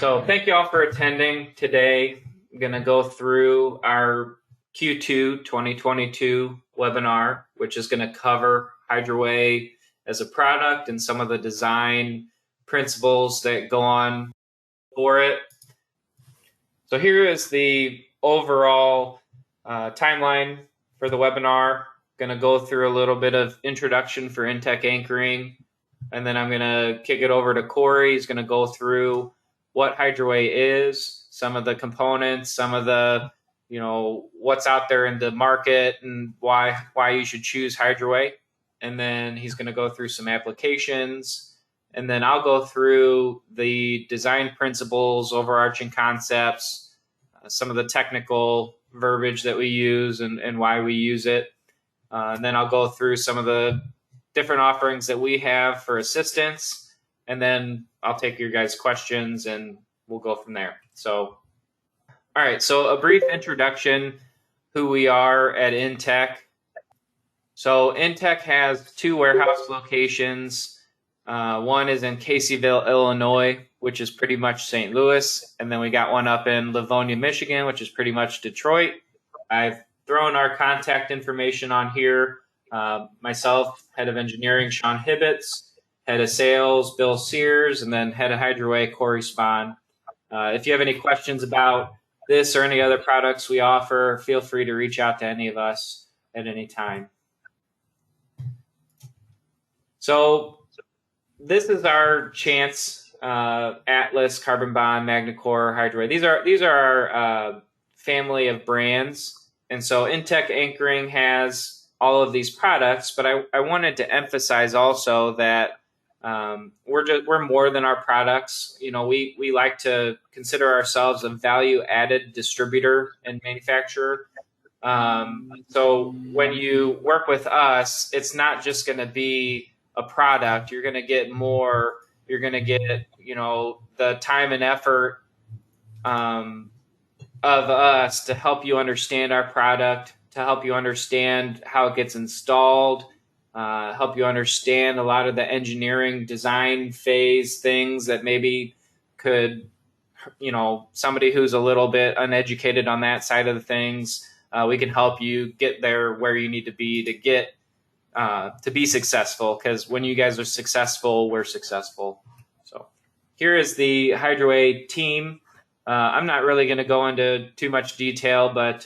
So thank you all for attending today. I'm going to go through our Q2 2022 webinar, which is going to cover Hydraway as a product and some of the design principles that go on for it. So here is the overall timeline for the webinar. Going to go through a little bit of introduction for Intech anchoring, and then I'm going to kick it over to Corey. He's going to go through what Hydraway is, some of the components, some of the, what's out there in the market and why you should choose Hydraway. And then he's going to go through some applications. And then I'll go through the design principles, overarching concepts, some of the technical verbiage that we use and why we use it. And then I'll go through some of the different offerings that we have for assistance. And then I'll take your guys' questions and we'll go from there. So, all right. So a brief introduction, who we are at Intech. So Intech has 2 warehouse locations. One is in Caseyville, Illinois, which is pretty much St. Louis. And then we got one up in Livonia, Michigan, which is pretty much Detroit. I've thrown our contact information on here. Myself, head of engineering, Sean Hibbets, head of sales, Bill Sears, and then head of Hydraway, Corey Spahn. If you have any questions about this or any other products we offer, feel free to reach out to any of us at any time. So this is our chance, Atlas, Carbon Bond, MagnaCore, Hydraway. These are our family of brands. And so Intech Anchoring has all of these products, but I wanted to emphasize also that we're more than our products. We like to consider ourselves a value-added distributor and manufacturer. So when you work with us, it's not just going to be a product. You're going to get more. You're going to get, the time and effort of us to help you understand our product, to help you understand how it gets installed, help you understand a lot of the engineering design phase things that maybe could, somebody who's a little bit uneducated on that side of the things, we can help you get there where you need to be to get to be successful, because when you guys are successful, we're successful. So here is the Hydraway team. I'm not really going to go into too much detail, but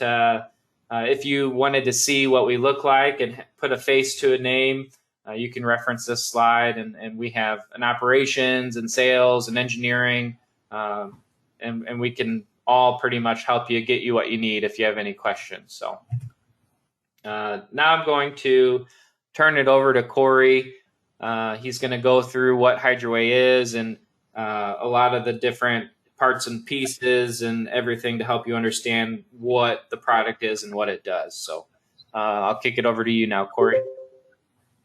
if you wanted to see what we look like and put a face to a name, you can reference this slide. And we have an operations and sales and engineering, and we can all pretty much help you get you what you need if you have any questions. So now I'm going to turn it over to Corey. He's going to go through what Hydraway is and a lot of the different parts and pieces and everything to help you understand what the product is and what it does. So I'll kick it over to you now, Corey.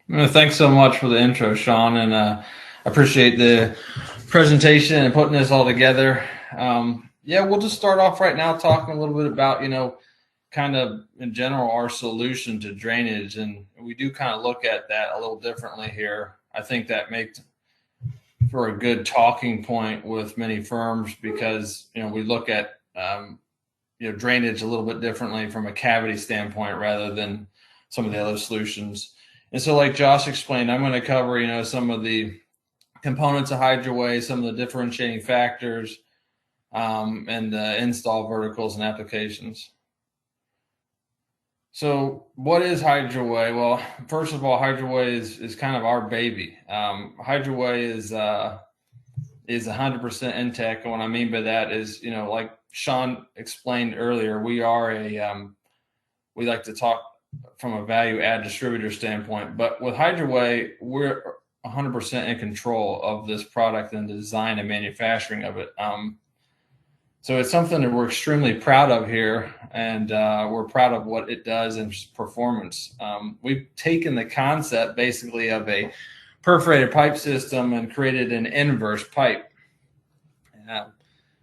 Thanks so much for the intro, Sean, and appreciate the presentation and putting this all together. We'll just start off right now talking a little bit about, kind of in general, our solution to drainage. And we do kind of look at that a little differently here. I think that makes for a good talking point with many firms because, we look at, drainage a little bit differently from a cavity standpoint rather than some of the other solutions. And so like Josh explained, I'm going to cover, some of the components of Hydraway, some of the differentiating factors, and the install verticals and applications. So what is Hydraway? Well, first of all, Hydraway is kind of our baby. Hydraway is 100% Intech. And what I mean by that is, like Sean explained earlier, we are we like to talk from a value add distributor standpoint, but with Hydraway, we're 100% in control of this product and the design and manufacturing of it. So it's something that we're extremely proud of here, and we're proud of what it does in performance. We've taken the concept basically of a perforated pipe system and created an inverse pipe.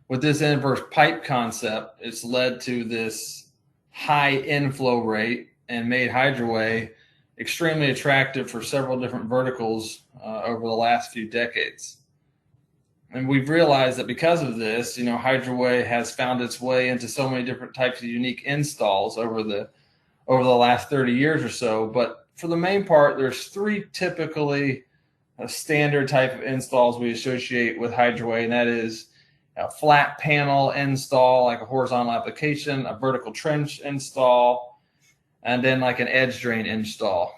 With this inverse pipe concept, it's led to this high inflow rate and made Hydraway extremely attractive for several different verticals over the last few decades. And we've realized that because of this, Hydraway has found its way into so many different types of unique installs over the last 30 years or so. But for the main part, there's three typically standard type of installs we associate with Hydraway, and that is a flat panel install, like a horizontal application, a vertical trench install, and then like an edge drain install.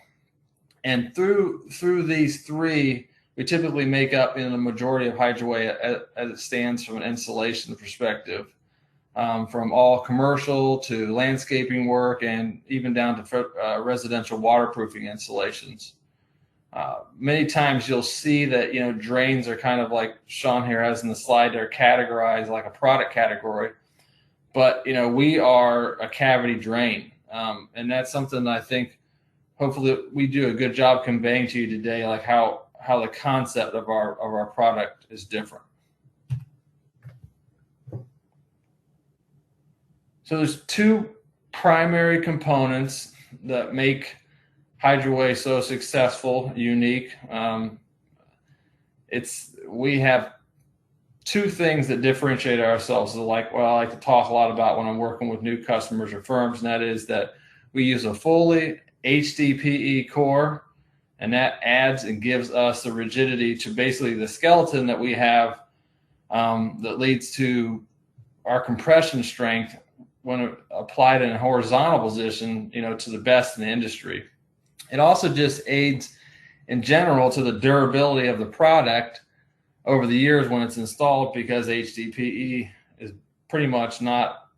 And through these three, we typically make up the majority of Hydraway as it stands from an installation perspective, from all commercial to landscaping work and even down to residential waterproofing installations. Many times you'll see that, drains are kind of like Sean here has in the slide, they're categorized like a product category, but, we are a cavity drain. And that's something that I think hopefully we do a good job conveying to you today, like how the concept of our product is different. So there's two primary components that make Hydraway so successful, unique. We have two things that differentiate ourselves. I like to talk a lot about when I'm working with new customers or firms, and that is that we use a fully HDPE core, and that adds and gives us the rigidity to basically the skeleton that we have, that leads to our compression strength when applied in a horizontal position, to the best in the industry. It also just aids in general to the durability of the product over the years when it's installed, because HDPE is pretty much not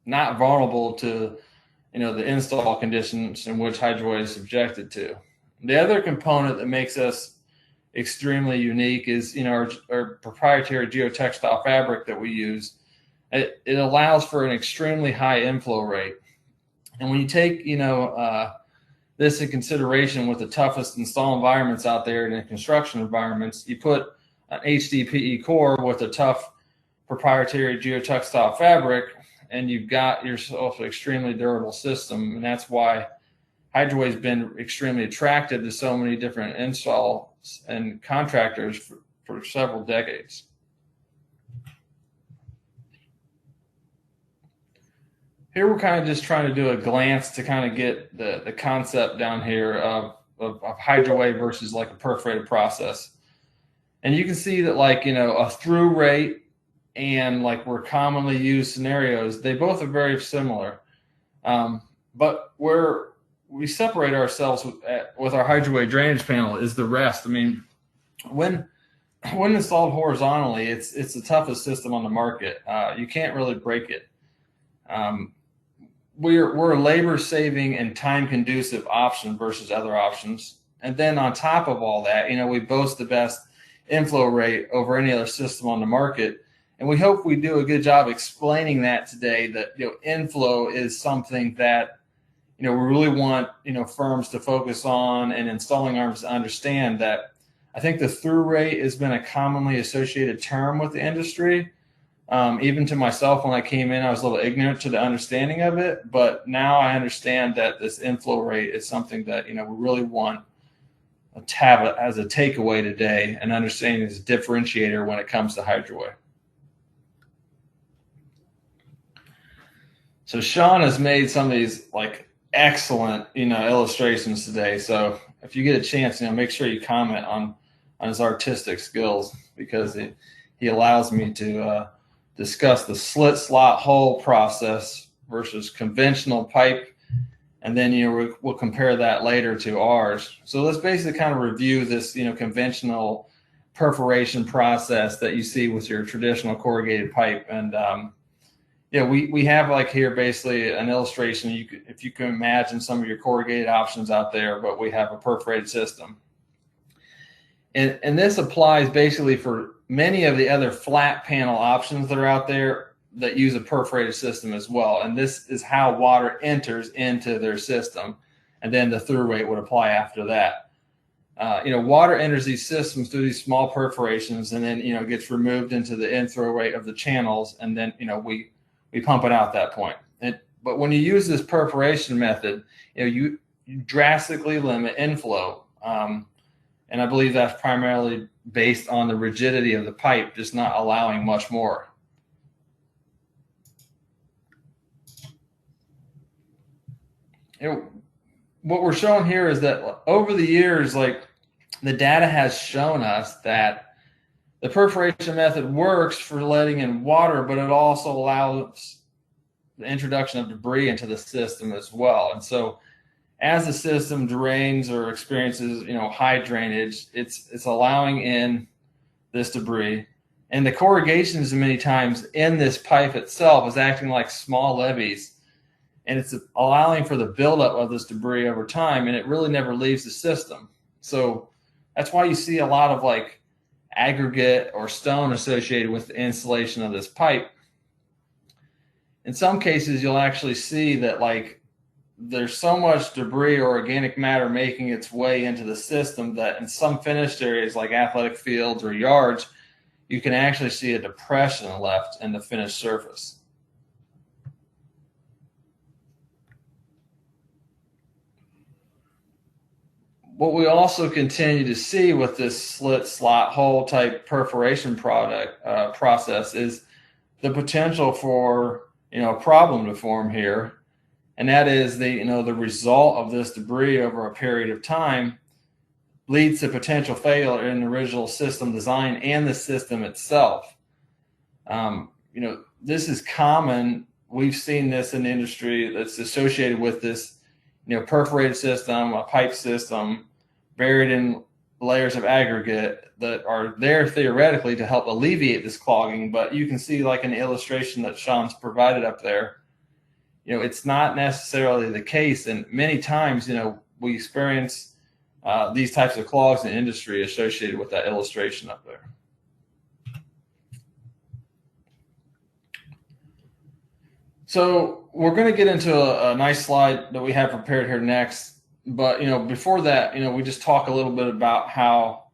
vulnerable to the install conditions in which Hydraway is subjected to. The other component that makes us extremely unique is our proprietary geotextile fabric that we use. It allows for an extremely high inflow rate, and when you take this in consideration with the toughest install environments out there in the construction environments, you put an HDPE core with a tough proprietary geotextile fabric, and you've got yourself an extremely durable system. And that's why Hydraway has been extremely attractive to so many different installs and contractors for several decades. Here we're kind of just trying to do a glance to kind of get the concept down here of Hydraway versus like a perforated process. And you can see that a through rate and like we're commonly used scenarios, they both are very similar. But where we separate ourselves with our Hydraway drainage panel is the rest. I mean, when installed horizontally, it's the toughest system on the market. You can't really break it. We're a labor saving and time conducive option versus other options. And then on top of all that, we boast the best inflow rate over any other system on the market. And we hope we do a good job explaining that today, that inflow is something that we really want firms to focus on, and installing arms to understand that. I think the through rate has been a commonly associated term with the industry. Even to myself, when I came in, I was a little ignorant to the understanding of it, but now I understand that this inflow rate is something that we really want to have as a takeaway today, and understanding is a differentiator when it comes to Hydraway. So Sean has made some of these excellent illustrations today. So if you get a chance, make sure you comment on his artistic skills, because he allows me to discuss the slit slot hole process versus conventional pipe, and then we'll compare that later to ours. So let's basically kind of review this conventional perforation process that you see with your traditional corrugated pipe. And we have here basically an illustration. If you can imagine some of your corrugated options out there, but we have a perforated system. And this applies basically for many of the other flat panel options that are out there that use a perforated system as well. And this is how water enters into their system, and then the through rate would apply after that. Water enters these systems through these small perforations, and then gets removed into the inflow rate of the channels, and then we pump it out at that point. But when you use this perforation method, you drastically limit inflow. And I believe that's primarily based on the rigidity of the pipe, just not allowing much more. What we're showing here is that over the years, like, the data has shown us that the perforation method works for letting in water, but it also allows the introduction of debris into the system as well. And so as the system drains or experiences, high drainage, it's allowing in this debris. And the corrugations many times in this pipe itself is acting like small levees. And it's allowing for the buildup of this debris over time, and it really never leaves the system. So that's why you see a lot of like aggregate or stone associated with the installation of this pipe. In some cases, you'll actually see that like there's so much debris or organic matter making its way into the system that in some finished areas like athletic fields or yards, you can actually see a depression left in the finished surface. What we also continue to see with this slit slot hole type perforation process is the potential for a problem to form here, and that is the result of this debris over a period of time leads to potential failure in the original system design and the system itself. This is common. We've seen this in the industry that's associated with this perforated system, a pipe system buried in layers of aggregate that are there theoretically to help alleviate this clogging. But you can see, like in the illustration that Sean's provided up there, it's not necessarily the case. And many times, we experience these types of clogs in industry associated with that illustration up there. So we're going to get into a nice slide that we have prepared here next. But, before that, we just talk a little bit about how,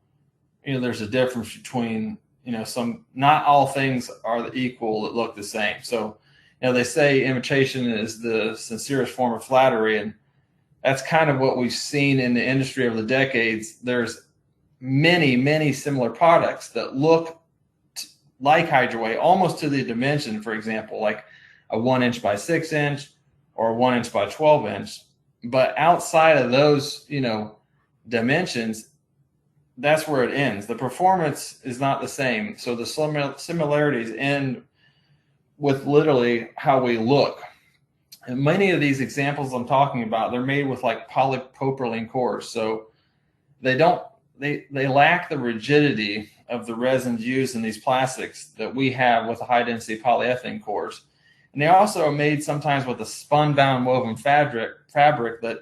there's a difference between, not all things are equal that look the same. So, they say imitation is the sincerest form of flattery. And that's kind of what we've seen in the industry over the decades. There's many, many similar products that look like Hydraway, almost to the dimension, for example, like a 1 inch by 6 inch or a 1 inch by 12 inch. But outside of those, dimensions, that's where it ends. The performance is not the same. So the similarities end with literally how we look. And many of these examples I'm talking about, they're made with like polypropylene cores. So they lack the rigidity of the resins used in these plastics that we have with the high density polyethylene cores. And they also are made sometimes with a spun bound woven fabric that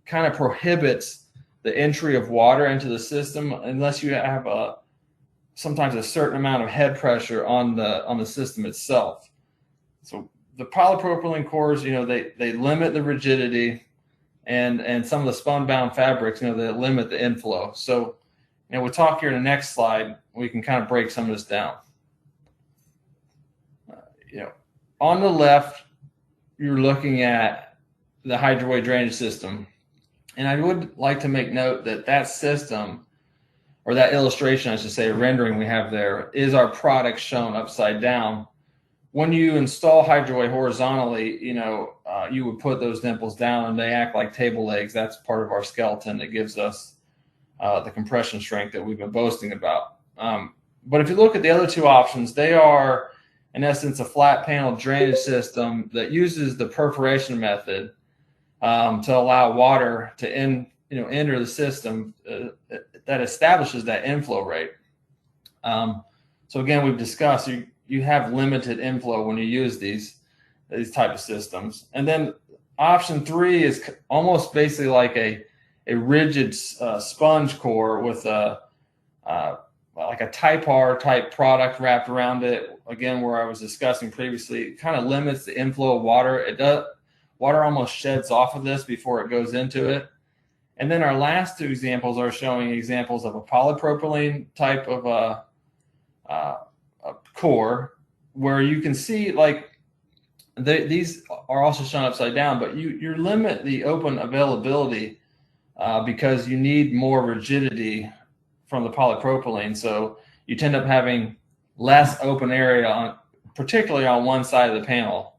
kind of prohibits the entry of water into the system unless you have sometimes a certain amount of head pressure on the system itself. So the polypropylene cores, they limit the rigidity, and some of the spun bound fabrics, they limit the inflow. So, we'll talk here in the next slide. We can kind of break some of this down. On the left, you're looking at the Hydraway drainage system. And I would like to make note that system, or that illustration, I should say, rendering we have there, is our product shown upside down. When you install Hydraway horizontally, you would put those dimples down and they act like table legs. That's part of our skeleton that gives us the compression strength that we've been boasting about. But if you look at the other two options, they are, in essence, a flat panel drainage system that uses the perforation method to allow water to enter the system that establishes that inflow rate. So again, we've discussed you have limited inflow when you use these type of systems. And then option 3 is almost basically like a rigid sponge core with like a Type R type product wrapped around it. Again, where I was discussing previously, it kind of limits the inflow of water. Water almost sheds off of this before it goes into it. And then our last two examples are showing examples of a polypropylene type of a core, where you can see like these are also shown upside down, but you limit the open availability because you need more rigidity from the polypropylene. So you tend up having less open area particularly on one side of the panel.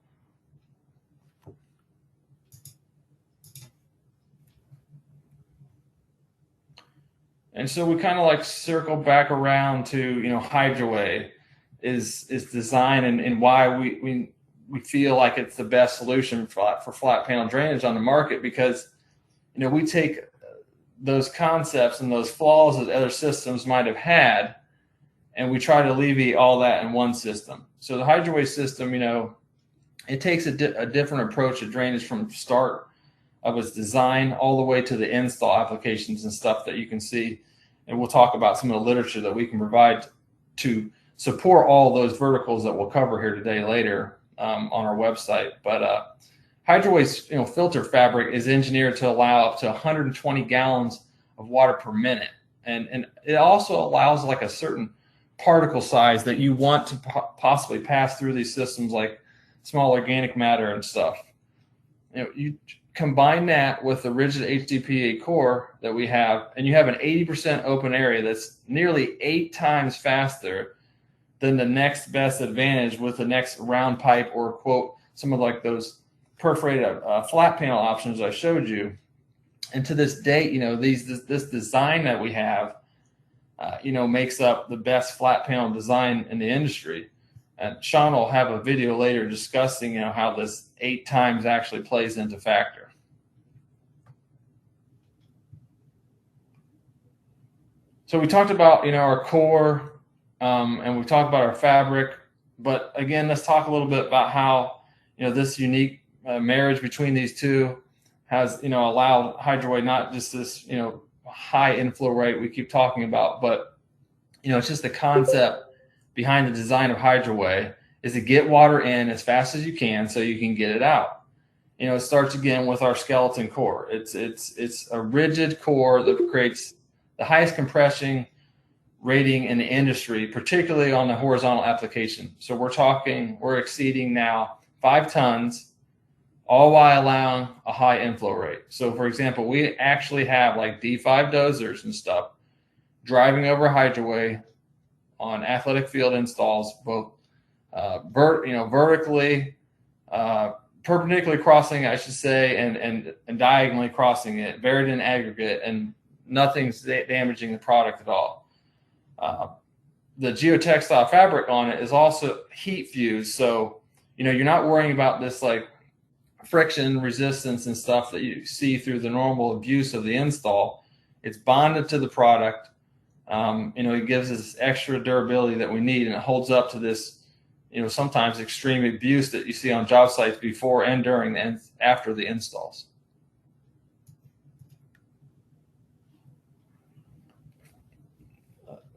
And so we kind of like circle back around to, Hydraway is design and why we feel like it's the best solution for flat panel drainage on the market, because, we take those concepts and those flaws that other systems might have had, and we try to alleviate all that in one system. So the Hydraway system, it takes a different approach to drainage from start of its design all the way to the install applications and stuff that you can see. And we'll talk about some of the literature that we can provide to support all those verticals that we'll cover here today later on our website. But Hydraway's filter fabric is engineered to allow up to 120 gallons of water per minute, and it also allows like a certain particle size that you want to possibly pass through these systems, like small organic matter and stuff. You combine that with the rigid HDPE core that we have, and you have an 80% open area that's nearly 8 times faster than the next best advantage with the next round pipe, or quote, some of like those perforated flat panel options I showed you. And to this date, this design that we have, makes up the best flat panel design in the industry. And Sean will have a video later discussing, how this 8 times actually plays into factor. So we talked about, our core, and we talked about our fabric. But again, let's talk a little bit about how, this unique marriage between these two has, allowed Hydraway not just this, high inflow rate we keep talking about, but, it's just the concept behind the design of Hydraway is to get water in as fast as you can so you can get it out. It starts again with our skeleton core. It's a rigid core that creates the highest compression rating in the industry, particularly on the horizontal application. So we're exceeding now 5 tons, all while allowing a high inflow rate. So for example, we actually have like D5 dozers and stuff driving over Hydraway on athletic field installs, both vertically, perpendicularly crossing, I should say, and diagonally crossing it, buried in aggregate, and nothing's damaging the product at all. The geotextile fabric on it is also heat fused, so you're not worrying about this like friction resistance and stuff that you see through the normal abuse of the install. It's bonded to the product. It gives us extra durability that we need, and it holds up to this, sometimes extreme abuse that you see on job sites before and during and after the installs.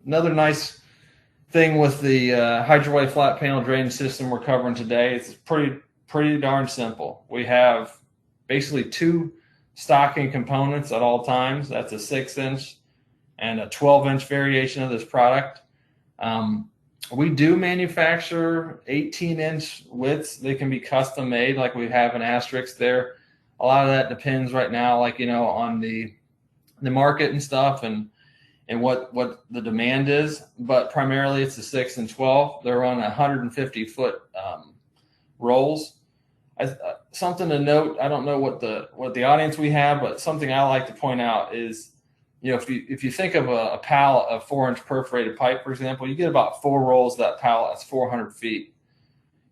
Another nice thing with the Hydraway flat panel drainage system we're covering today, it's pretty darn simple. We have basically 2 stocking components at all times. That's a 6-inch and a 12-inch variation of this product. We do manufacture 18-inch widths. They can be custom made, like we have an asterisk there. A lot of that depends right now, like, on the market and stuff, and what the demand is. But primarily it's a 6 and 12. They're on 150-foot rolls. Something to note, I don't know what the audience we have, but something I like to point out is, if you think of a pallet of 4-inch perforated pipe, for example, you get about 4 rolls of that pallet. That's 400 feet.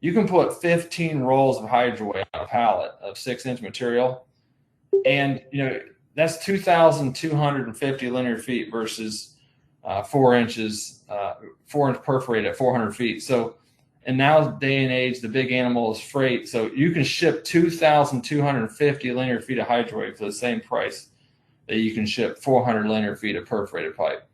You can put 15 rolls of Hydraway on a pallet of 6-inch material, and that's 2,250 linear feet versus 4 inches, 4-inch perforated at 400 feet. So, in now day and age, the big animal is freight. So you can ship 2,250 linear feet of Hydraway for the same price that you can ship 400 linear feet of perforated pipe.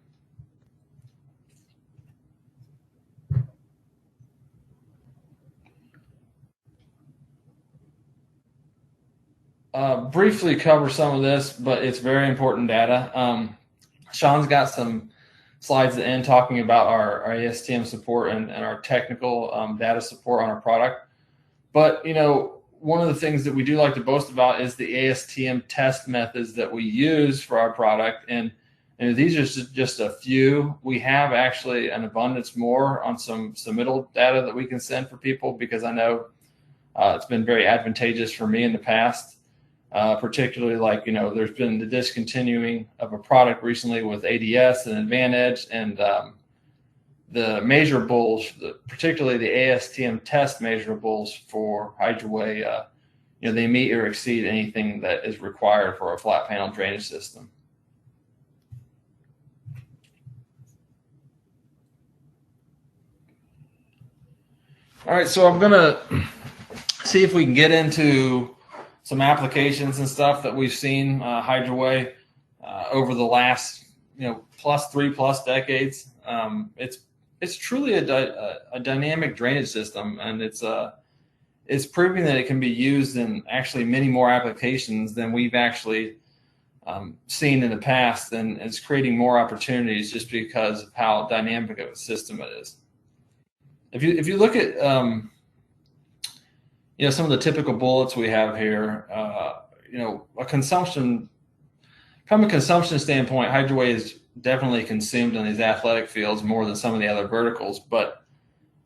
Briefly cover some of this, but it's very important data. Sean's got some slides at the end talking about our ASTM support and our technical data support on our product. But, one of the things that we do like to boast about is the ASTM test methods that we use for our product. And And these are just a few. We have actually an abundance more on some submittal data that we can send for people, because I know it's been very advantageous for me in the past, particularly like, there's been the discontinuing of a product recently with ADS and Advantage, and the measurables, particularly the ASTM test measurables for Hydraway, they meet or exceed anything that is required for a flat panel drainage system. All right, so I'm gonna see if we can get into some applications and stuff that we've seen Hydraway over the last, plus 3+ decades. It's truly a dynamic drainage system, and it's proving that it can be used in actually many more applications than we've actually seen in the past, and it's creating more opportunities just because of how dynamic of a system it is. If you look at some of the typical bullets we have here, from a consumption standpoint, Hydraway is definitely consumed in these athletic fields more than some of the other verticals, but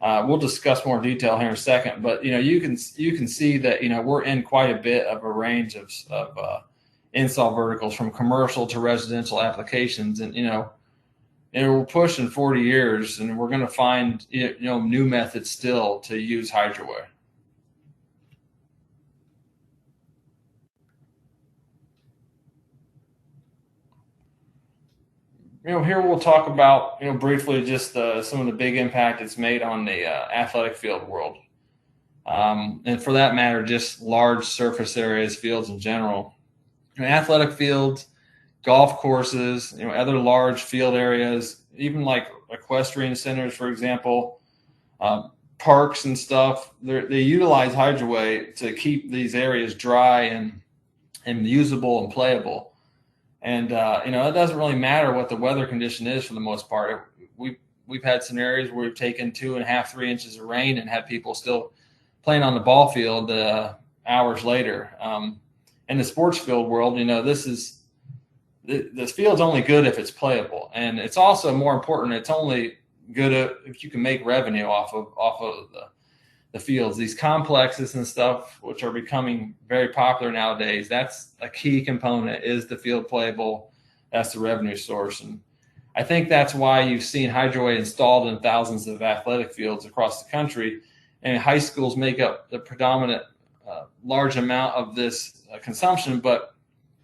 we'll discuss more detail here in a second. But you can see that we're in quite a bit of a range of install verticals, from commercial to residential applications, and we're pushing 40 years, and we're going to find new methods still to use Hydraway. Here we'll talk about briefly just some of the big impact it's made on the athletic field world, and for that matter, just large surface areas, fields in general. Athletic fields, golf courses, other large field areas, even like equestrian centers, for example, parks and stuff. They utilize Hydraway to keep these areas dry and usable and playable. And it doesn't really matter what the weather condition is for the most part. We've had scenarios where we've taken 2.5, 3 inches of rain and had people still playing on the ball field hours later. In the sports field world, the field's only good if it's playable, and it's also more important, it's only good if you can make revenue off of the fields. These complexes and stuff, which are becoming very popular nowadays, that's a key component, is the field playable. That's the revenue source. And I think that's why you've seen Hydraway installed in thousands of athletic fields across the country, and high schools make up the predominant large amount of this consumption. But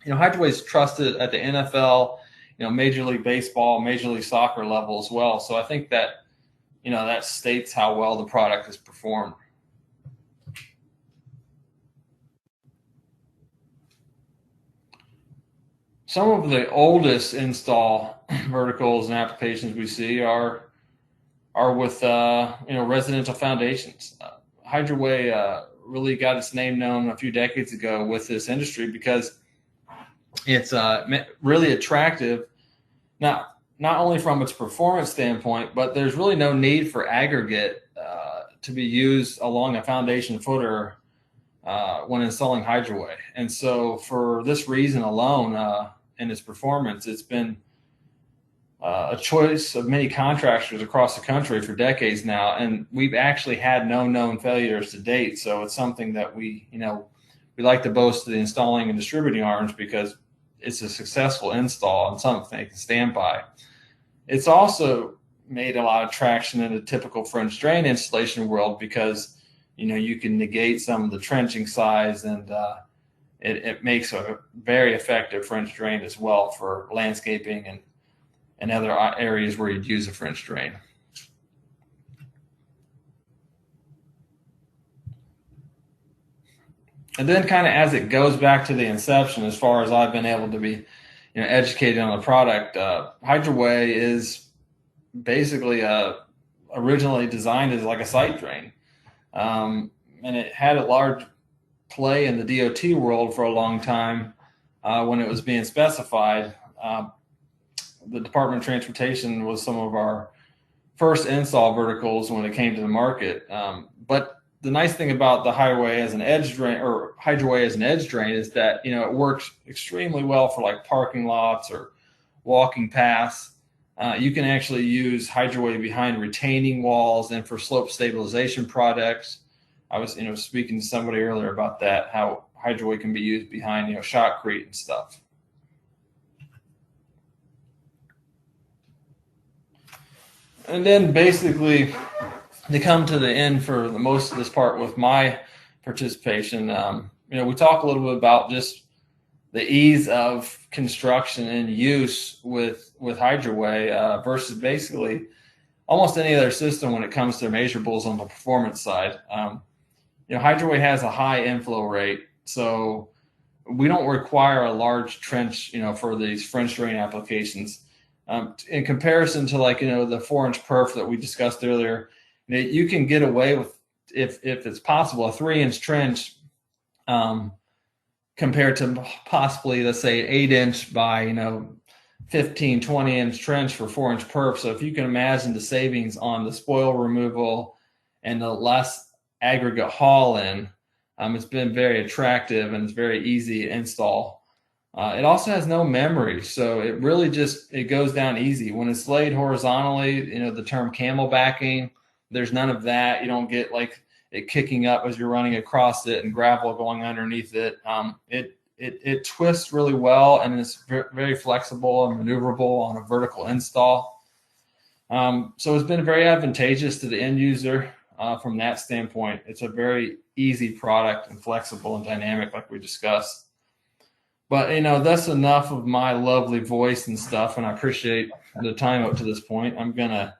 Hydraway is trusted at the NFL, Major League Baseball, Major League Soccer level as well. So I think that that states how well the product is performed. Some of the oldest install verticals and applications we see are with residential foundations. Hydraway really got its name known a few decades ago with this industry because it's really attractive. Not only from its performance standpoint, but there's really no need for aggregate to be used along a foundation footer when installing Hydraway. And so for this reason alone, in its performance, it's been a choice of many contractors across the country for decades now. And we've actually had no known failures to date. So it's something that we like to boast of the installing and distributing arms, because it's a successful install and something they can stand by. It's also made a lot of traction in the typical French drain installation world, because you can negate some of the trenching size, and it makes a very effective French drain as well for landscaping and other areas where you'd use a French drain. And then kind of as it goes back to the inception, as far as I've been able to be educated on the product, Hydraway is basically originally designed as like a site drain. And it had a large play in the DOT world for a long time when it was being specified. The Department of Transportation was some of our first install verticals when it came to the market. But the nice thing about the Hydraway as an edge drain, or Hydraway as an edge drain, is that it works extremely well for like parking lots or walking paths. You can actually use Hydraway behind retaining walls and for slope stabilization products. I was, speaking to somebody earlier about that, how Hydraway can be used behind, shotcrete and stuff. And then basically to come to the end for the most of this part with my participation, we talk a little bit about just the ease of construction and use with Hydraway versus basically almost any other system when it comes to measurables on the performance side. Hydraway has a high inflow rate, so we don't require a large trench, for these French drain applications. In comparison to the 4-inch perf that we discussed earlier, you can get away with, if it's possible, a 3-inch trench compared to possibly, let's say, 8-inch by 15, 20-inch trench for 4-inch perf. So if you can imagine the savings on the spoil removal and the less aggregate haul in, it's been very attractive and it's very easy to install. It also has no memory, so it really it goes down easy. When it's laid horizontally, the term camelbacking, there's none of that. You don't get like it kicking up as you're running across it and gravel going underneath it. It twists really well and it's very flexible and maneuverable on a vertical install. So it's been very advantageous to the end user from that standpoint. It's a very easy product and flexible and dynamic, like we discussed. But, that's enough of my lovely voice and stuff, and I appreciate the time up to this point. I'm going to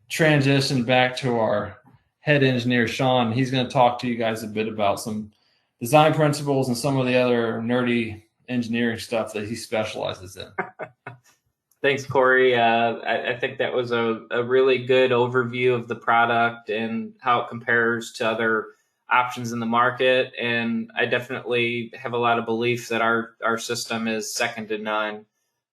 transition back to our head engineer, Sean. He's going to talk to you guys a bit about some design principles and some of the other nerdy engineering stuff that he specializes in. Thanks, Corey. I think that was a really good overview of the product and how it compares to other options in the market. And I definitely have a lot of belief that our system is second to none.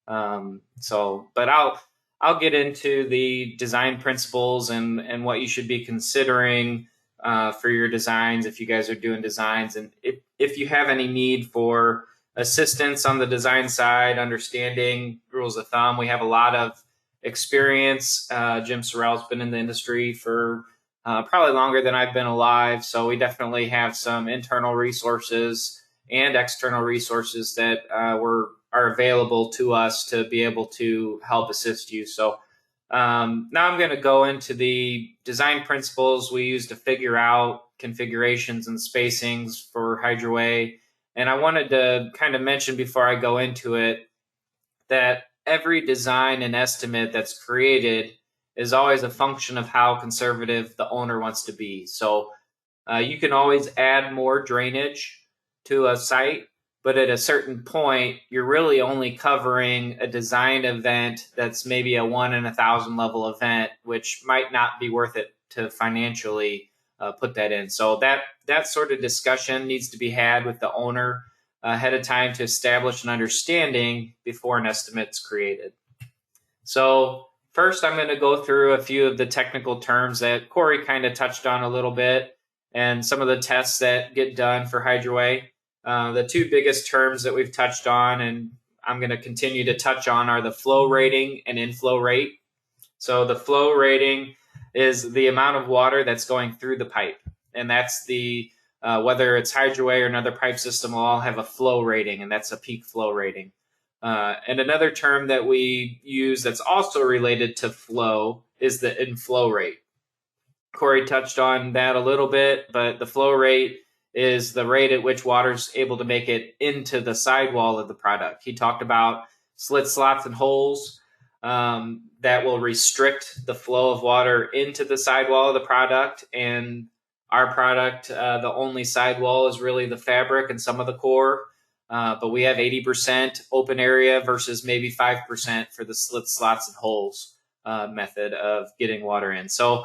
But I'll get into the design principles and what you should be considering for your designs if you guys are doing designs. And if you have any need for assistance on the design side, understanding rules of thumb, we have a lot of experience. Jim Sorrell's been in the industry for probably longer than I've been alive. So we definitely have some internal resources and external resources that are available to us to be able to help assist you. So now I'm going to go into the design principles we use to figure out configurations and spacings for Hydraway. And I wanted to kind of mention before I go into it that every design and estimate that's created is always a function of how conservative the owner wants to be. So you can always add more drainage to a site, but at a certain point, you're really only covering a design event that's maybe a 1 in 1,000 level event, which might not be worth it to financially put that in. So that sort of discussion needs to be had with the owner ahead of time to establish an understanding before an estimate's created. So first, I'm going to go through a few of the technical terms that Corey kind of touched on a little bit and some of the tests that get done for Hydraway. The two biggest terms that we've touched on and I'm going to continue to touch on are the flow rating and inflow rate. So the flow rating is the amount of water that's going through the pipe. And that's the whether it's Hydraway or another pipe system will all have a flow rating, and that's a peak flow rating. And another term that we use that's also related to flow is the inflow rate. Corey touched on that a little bit, but the flow rate is the rate at which water is able to make it into the sidewall of the product. He talked about slit slots and holes that will restrict the flow of water into the sidewall of the product. And our product, the only sidewall is really the fabric and some of the core. But we have 80% open area versus maybe 5% for the slit slots and holes method of getting water in. So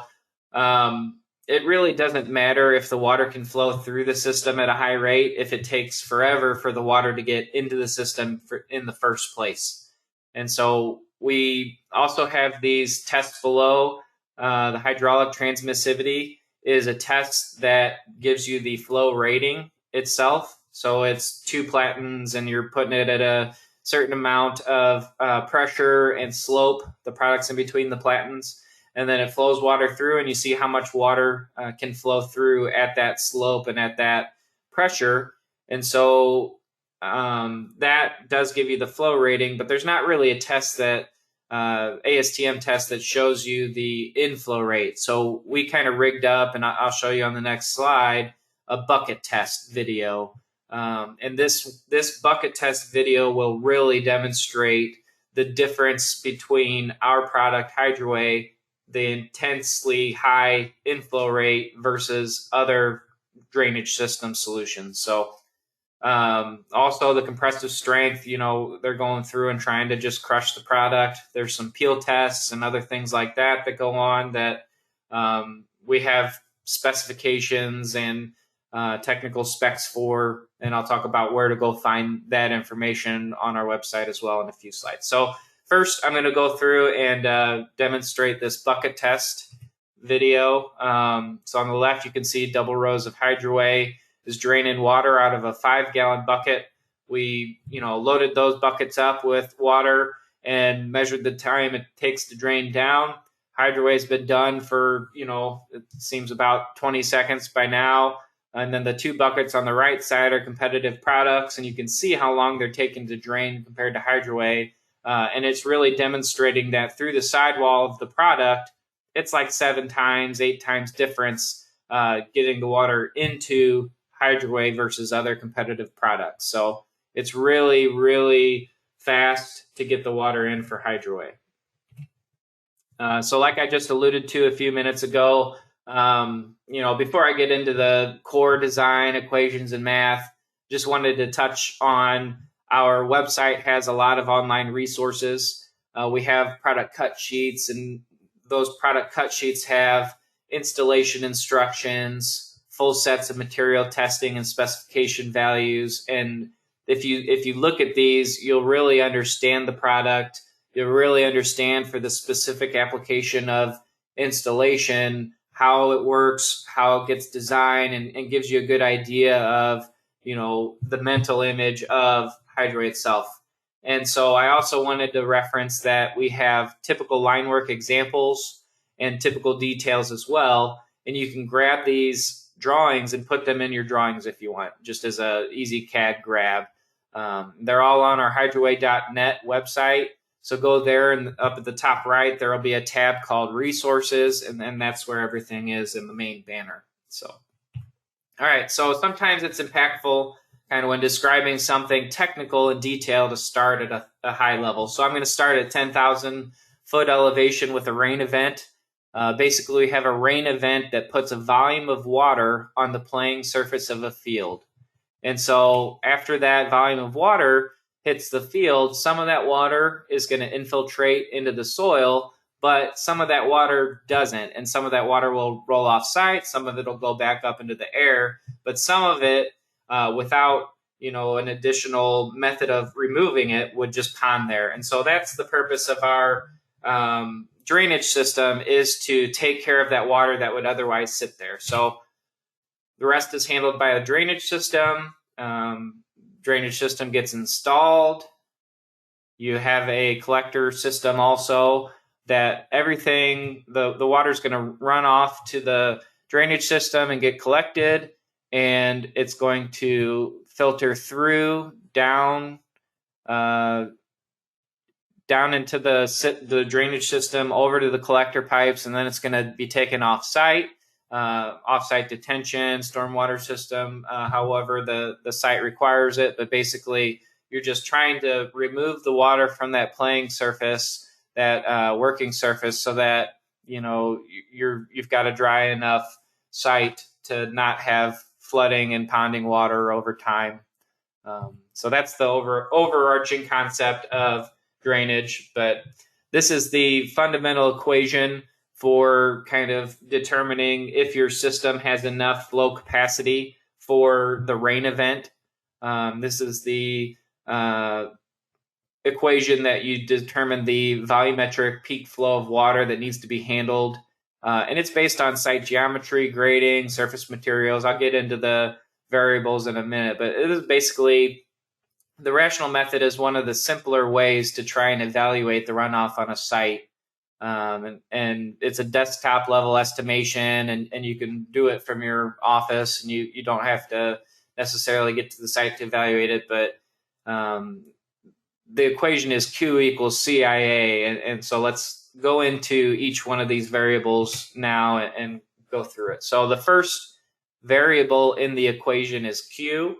it really doesn't matter if the water can flow through the system at a high rate if it takes forever for the water to get into the system in the first place. And so we also have these tests below. The hydraulic transmissivity is a test that gives you the flow rating itself. So it's 2 platons and you're putting it at a certain amount of pressure and slope, the products in between the platens, and then it flows water through, and you see how much water can flow through at that slope and at that pressure. And so that does give you the flow rating, but there's not really a test that ASTM test that shows you the inflow rate. So we kind of rigged up, and I'll show you on the next slide, a bucket test video. And this bucket test video will really demonstrate the difference between our product, Hydraway, the intensely high inflow rate versus other drainage system solutions. So also the compressive strength, they're going through and trying to just crush the product. There's some peel tests and other things like that go on that we have specifications and technical specs for, and I'll talk about where to go find that information on our website as well in a few slides. So first, I'm going to go through and demonstrate this bucket test video. So on the left, you can see double rows of Hydraway is draining water out of a 5-gallon bucket. We, loaded those buckets up with water and measured the time it takes to drain down. Hydraway has been done for, it seems about 20 seconds by now. And then the 2 buckets on the right side are competitive products, and you can see how long they're taking to drain compared to Hydraway. And it's really demonstrating that through the sidewall of the product, it's like 7 times, 8 times difference getting the water into Hydraway versus other competitive products. So it's really, really fast to get the water in for Hydraway. So like I just alluded to a few minutes ago, before I get into the core design, equations, and math, just wanted to touch on our website has a lot of online resources. We have product cut sheets, and those product cut sheets have installation instructions, full sets of material testing and specification values. And if you look at these, you'll really understand the product. You'll really understand for the specific application of installation, how it works, how it gets designed, and gives you a good idea of, the mental image of Hydraway itself. And so I also wanted to reference that we have typical line work examples and typical details as well. And you can grab these drawings and put them in your drawings if you want, just as a easy CAD grab. They're all on our hydraway.net website. So go there, and up at the top right, there will be a tab called Resources, and then that's where everything is in the main banner. So, all right. So sometimes it's impactful kind of when describing something technical and detailed to start at a high level. So I'm going to start at 10,000 foot elevation with a rain event. Basically, we have a rain event that puts a volume of water on the playing surface of a field. And so after that volume of water hits the field, some of that water is going to infiltrate into the soil, but some of that water doesn't. And some of that water will roll off site. Some of it will go back up into the air, but some of it, without, an additional method of removing it, would just pond there. And so that's the purpose of our drainage system, is to take care of that water that would otherwise sit there. So the rest is handled by a drainage system. Drainage system gets installed. You have a collector system also that everything, the water is going to run off to the drainage system and get collected, and it's going to filter through down into the drainage system over to the collector pipes, and then it's going to be taken off-site. Off-site detention, stormwater system, however the site requires it. But basically, you're just trying to remove the water from that playing surface, that working surface, so that you've got a dry enough site to not have flooding and ponding water over time. So that's the overarching concept of drainage. But this is the fundamental equation for kind of determining if your system has enough flow capacity for the rain event. This is the equation that you determine the volumetric peak flow of water that needs to be handled. And it's based on site geometry, grading, surface materials. I'll get into the variables in a minute, but it is basically the rational method is one of the simpler ways to try and evaluate the runoff on a site. And it's a desktop level estimation, and you can do it from your office, and you don't have to necessarily get to the site to evaluate it. But the equation is Q equals CIA. And so let's go into each one of these variables now and go through it. So the first variable in the equation is Q,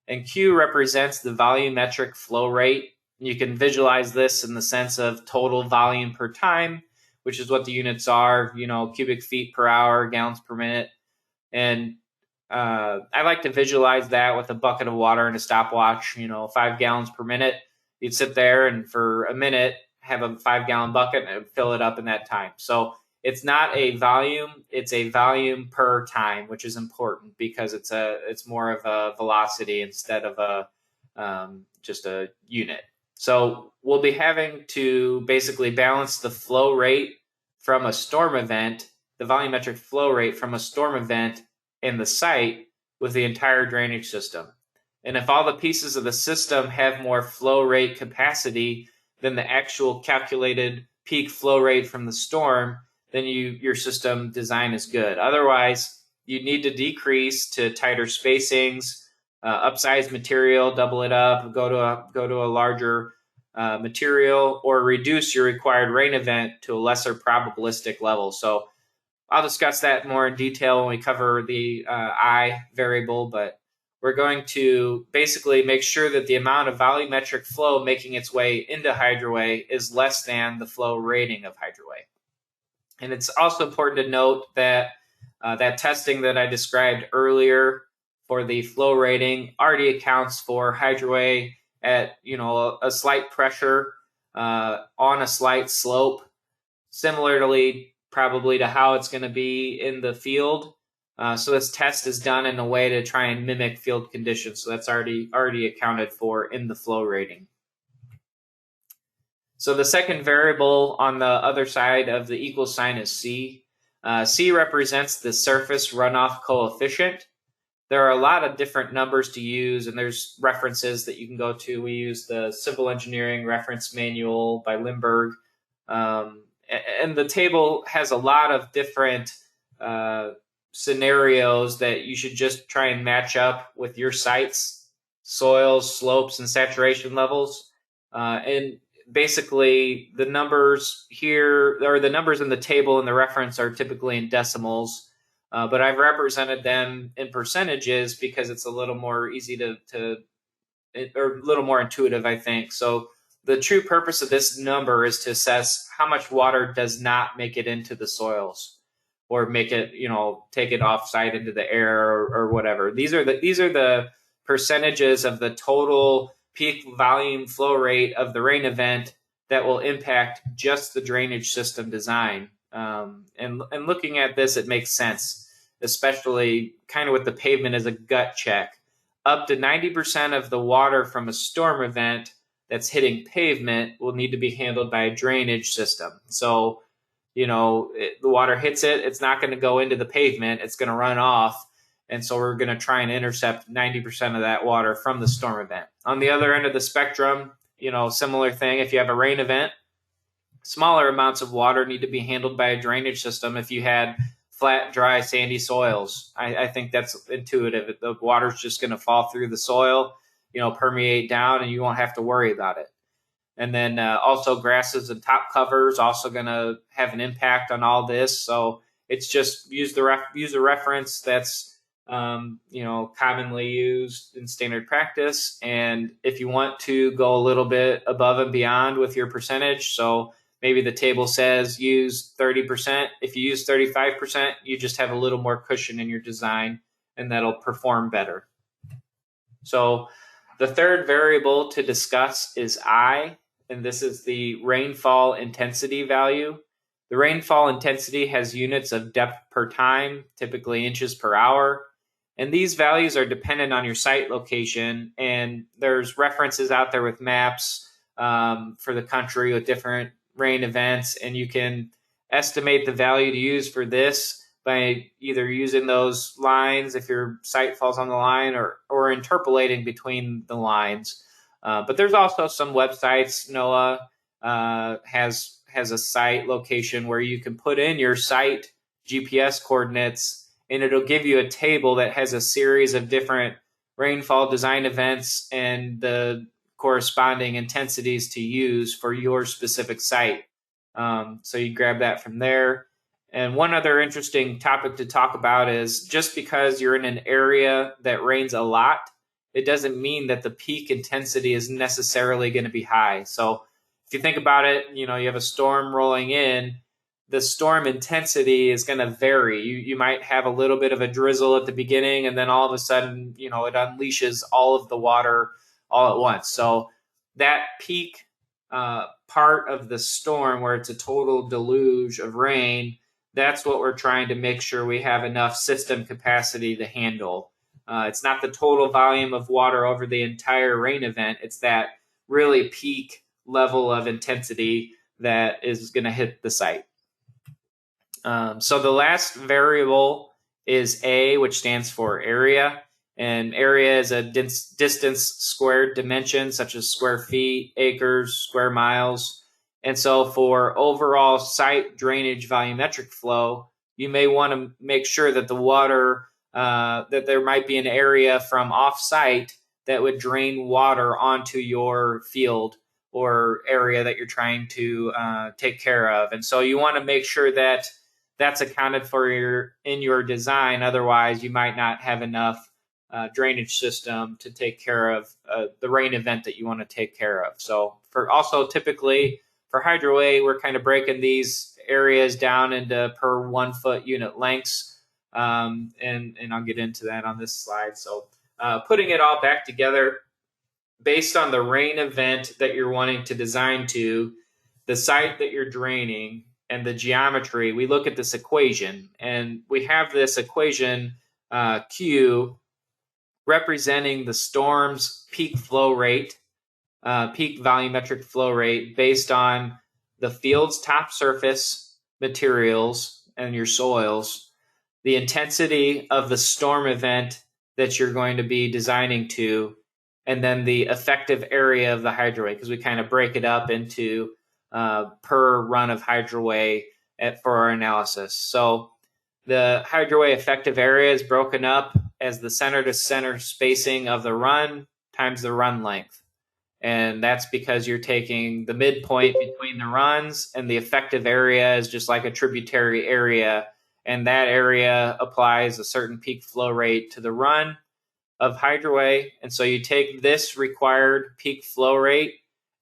and Q represents the volumetric flow rate. You can visualize this in the sense of total volume per time, which is what the units are, cubic feet per hour, gallons per minute. And I like to visualize that with a bucket of water and a stopwatch, 5 gallons per minute. You'd sit there and for a minute have a 5-gallon bucket and fill it up in that time. So it's not a volume, it's a volume per time, which is important because it's more of a velocity instead of just a unit. So we'll be having to basically balance the flow rate from a storm event, the volumetric flow rate from a storm event in the site with the entire drainage system. And if all the pieces of the system have more flow rate capacity than the actual calculated peak flow rate from the storm, then your system design is good. Otherwise, you need to decrease to tighter spacings, upsize material, double it up, go to a larger material, or reduce your required rain event to a lesser probabilistic level. So I'll discuss that more in detail when we cover the I variable, but we're going to basically make sure that the amount of volumetric flow making its way into Hydraway is less than the flow rating of Hydraway. And it's also important to note that that testing that I described earlier for the flow rating already accounts for Hydraway at a slight pressure on a slight slope, similarly probably to how it's going to be in the field. So this test is done in a way to try and mimic field conditions. So that's already accounted for in the flow rating. So the second variable on the other side of the equal sign is C. C represents the surface runoff coefficient. There are a lot of different numbers to use, and there's references that you can go to. We use the Civil Engineering Reference Manual by Lindbergh. And the table has a lot of different scenarios that you should just try and match up with your site's soils, slopes, and saturation levels. And basically, the numbers here, or the numbers in the table in the reference, are typically in decimals. But I've represented them in percentages because it's a little more easy or a little more intuitive, I think. So the true purpose of this number is to assess how much water does not make it into the soils, or make it, take it offsite into the air or whatever. These are the percentages of the total peak volume flow rate of the rain event that will impact just the drainage system design. And looking at this, it makes sense, especially kind of with the pavement as a gut check. Up to 90% of the water from a storm event that's hitting pavement will need to be handled by a drainage system. So, the water hits it, it's not going to go into the pavement, it's going to run off. And so we're going to try and intercept 90% of that water from the storm event. On the other end of the spectrum, similar thing. If you have a rain event, smaller amounts of water need to be handled by a drainage system. If you had flat, dry, sandy soils, I think that's intuitive. The water's just going to fall through the soil, permeate down, and you won't have to worry about it. And then also grasses and top covers also going to have an impact on all this. So it's just use a reference that's commonly used in standard practice. And if you want to go a little bit above and beyond with your percentage, so maybe the table says use 30%. If you use 35%, you just have a little more cushion in your design, and that'll perform better. So the third variable to discuss is I, and this is the rainfall intensity value. The rainfall intensity has units of depth per time, typically inches per hour. And these values are dependent on your site location. And there's references out there with maps for the country with different rain events. And you can estimate the value to use for this by either using those lines if your site falls on the line, or interpolating between the lines. But there's also some websites. NOAA has a site location where you can put in your site GPS coordinates, and it'll give you a table that has a series of different rainfall design events and the corresponding intensities to use for your specific site. So you grab that from there. And one other interesting topic to talk about is just because you're in an area that rains a lot, it doesn't mean that the peak intensity is necessarily going to be high. So if you think about it, you have a storm rolling in, the storm intensity is going to vary. You might have a little bit of a drizzle at the beginning, and then all of a sudden, it unleashes all of the water all at once. So that peak part of the storm where it's a total deluge of rain, that's what we're trying to make sure we have enough system capacity to handle. It's not the total volume of water over the entire rain event. It's that really peak level of intensity that is going to hit the site. So the last variable is A, which stands for area. And area is a distance squared dimension, such as square feet, acres, square miles. And so for overall site drainage volumetric flow, you may want to make sure that the water, that there might be an area from off-site that would drain water onto your field or area that you're trying to take care of. And so you want to make sure that that's accounted for in your design. Otherwise, you might not have enough drainage system to take care of the rain event that you want to take care of. So typically for Hydraway, we're kind of breaking these areas down into per 1 foot unit lengths. And I'll get into that on this slide. So putting it all back together based on the rain event that you're wanting to design to, the site that you're draining, and the geometry, we look at this equation. And we have this equation Q representing the storm's peak flow rate, peak volumetric flow rate based on the field's top surface materials and your soils, the intensity of the storm event that you're going to be designing to, and then the effective area of the Hydraway, because we kind of break it up into per run of Hydraway for our analysis. So the Hydraway effective area is broken up as the center to center spacing of the run times the run length. And that's because you're taking the midpoint between the runs, and the effective area is just like a tributary area. And that area applies a certain peak flow rate to the run of Hydraway. And so you take this required peak flow rate,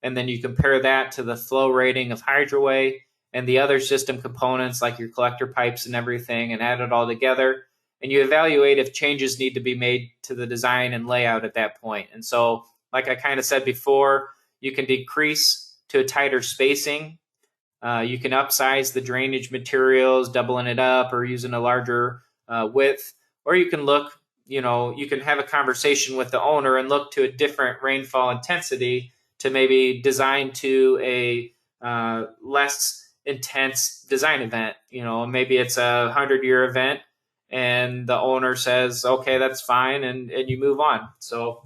and then you compare that to the flow rating of Hydraway and the other system components like your collector pipes and everything, and add it all together. And you evaluate if changes need to be made to the design and layout at that point. And so, like I kind of said before, you can decrease to a tighter spacing. You can upsize the drainage materials, doubling it up or using a larger width. Or you can look, you can have a conversation with the owner and look to a different rainfall intensity to maybe design to a less intense design event. Maybe it's a 100-year event and the owner says, okay, that's fine. And you move on. So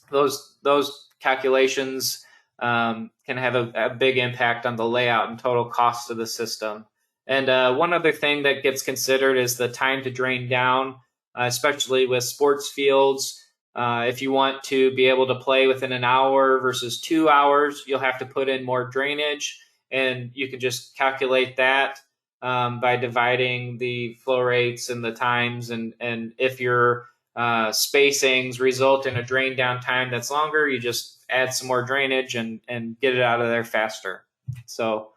those calculations can have a big impact on the layout and total cost of the system. And one other thing that gets considered is the time to drain down, especially with sports fields. If you want to be able to play within an hour versus 2 hours, you'll have to put in more drainage. And you can just calculate that by dividing the flow rates and the times. And if your spacings result in a drain down time that's longer, you just add some more drainage and get it out of there faster. So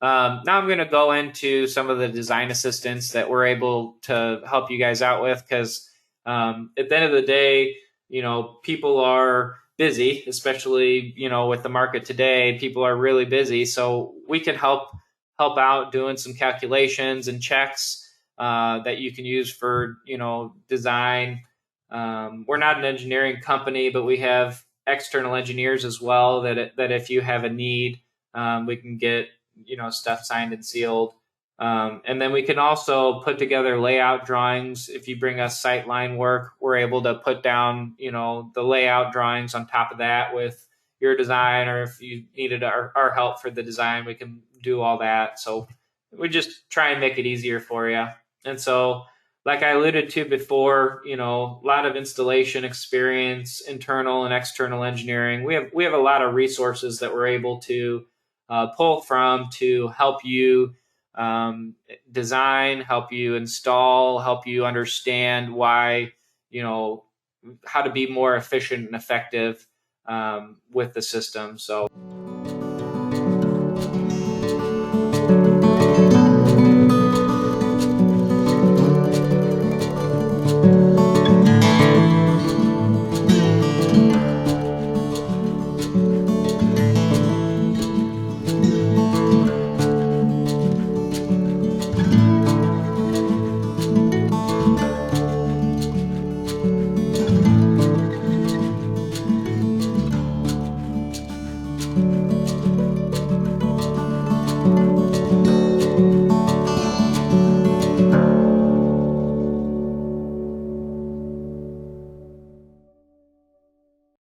now I'm going to go into some of the design assistance that we're able to help you guys out with, because at the end of the day, people are busy, especially, with the market today. People are really busy. So we can help out doing some calculations and checks that you can use for, design. We're not an engineering company, but we have external engineers as well that if you have a need, we can get, stuff signed and sealed. And then we can also put together layout drawings. If you bring us sightline work, we're able to put down, the layout drawings on top of that with your design, or if you needed our help for the design, we can do all that. So we just try and make it easier for you. And so, like I alluded to before, a lot of installation experience, internal and external engineering. We have a lot of resources that we're able to pull from to help you design, help you install, help you understand why, how to be more efficient and effective with the system. So